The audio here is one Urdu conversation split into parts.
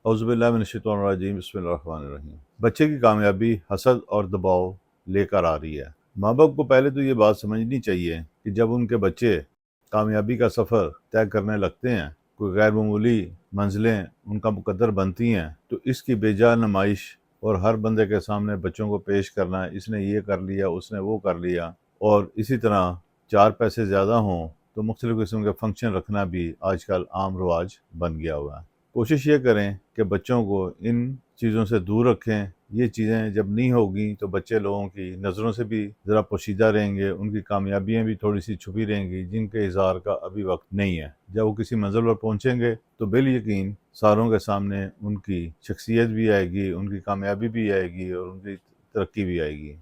اعوذ باللہ من الشیطان الرجیم، بسم اللہ الرحمن الرحیم۔ بچے کی کامیابی حسد اور دباؤ لے کر آ رہی ہے۔ ماں باپ کو پہلے تو یہ بات سمجھنی چاہیے کہ جب ان کے بچے کامیابی کا سفر طے کرنے لگتے ہیں، کوئی غیر معمولی منزلیں ان کا مقدر بنتی ہیں، تو اس کی بے جا نمائش اور ہر بندے کے سامنے بچوں کو پیش کرنا، اس نے یہ کر لیا، اس نے وہ کر لیا، اور اسی طرح چار پیسے زیادہ ہوں تو مختلف قسم کے فنکشن رکھنا بھی آج کل عام رواج بن گیا ہوا ہے۔ کوشش یہ کریں کہ بچوں کو ان چیزوں سے دور رکھیں۔ یہ چیزیں جب نہیں ہوگی تو بچے لوگوں کی نظروں سے بھی ذرا پوشیدہ رہیں گے، ان کی کامیابیاں بھی تھوڑی سی چھپی رہیں گی جن کے اظہار کا ابھی وقت نہیں ہے۔ جب وہ کسی منزل پر پہنچیں گے تو بالیقین ساروں کے سامنے ان کی شخصیت بھی آئے گی، ان کی کامیابی بھی آئے گی اور ان کی ترقی بھی آئے گی۔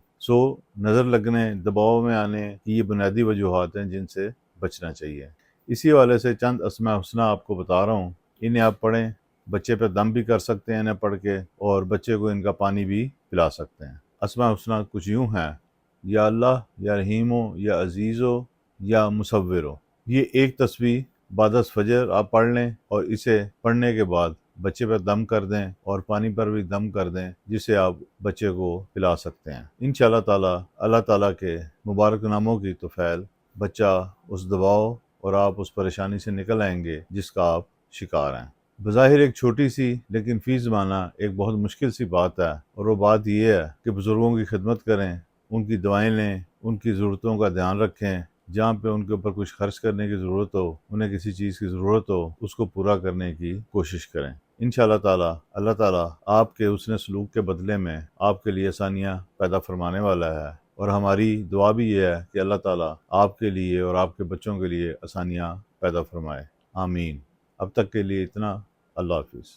نظر لگنے، دباؤ میں آنے کی یہ بنیادی وجوہات ہیں جن سے بچنا چاہیے۔ اسی حوالے سے چند اسماء حسنہ آپ کو بتا رہا ہوں، انہیں آپ پڑھیں، بچے پہ دم بھی کر سکتے ہیں انہیں پڑھ کے، اور بچے کو ان کا پانی بھی پلا سکتے ہیں۔ اسماء حسنہ کچھ یوں ہیں: یا اللہ، یا رحیمو، یا عزیزو، یا مصورو۔ یہ ایک تسبیح بعد از فجر آپ پڑھ لیں اور اسے پڑھنے کے بعد بچے پہ دم کر دیں اور پانی پر بھی دم کر دیں، جسے آپ بچے کو پلا سکتے ہیں۔ انشاءاللہ تعالی اللہ تعالیٰ کے مبارک ناموں کی توفیل بچہ اس دباؤ اور آپ اس پریشانی سے نکل آئیں گے جس کا آپ شکار ہیں۔ بظاہر ایک چھوٹی سی لیکن فی زمانہ ایک بہت مشکل سی بات ہے، اور وہ بات یہ ہے کہ بزرگوں کی خدمت کریں، ان کی دعائیں لیں، ان کی ضرورتوں کا دھیان رکھیں، جہاں پہ ان کے اوپر کچھ خرچ کرنے کی ضرورت ہو، انہیں کسی چیز کی ضرورت ہو، اس کو پورا کرنے کی کوشش کریں۔ انشاءاللہ تعالی اللہ تعالیٰ آپ کے حسن سلوک کے بدلے میں آپ کے لیے آسانیاں پیدا فرمانے والا ہے، اور ہماری دعا بھی یہ ہے کہ اللہ تعالیٰ آپ کے لیے اور آپ کے بچوں کے لیے آسانیاں پیدا فرمائے۔ آمین۔ اب تک کے لیے اتنا۔ اللہ حافظ۔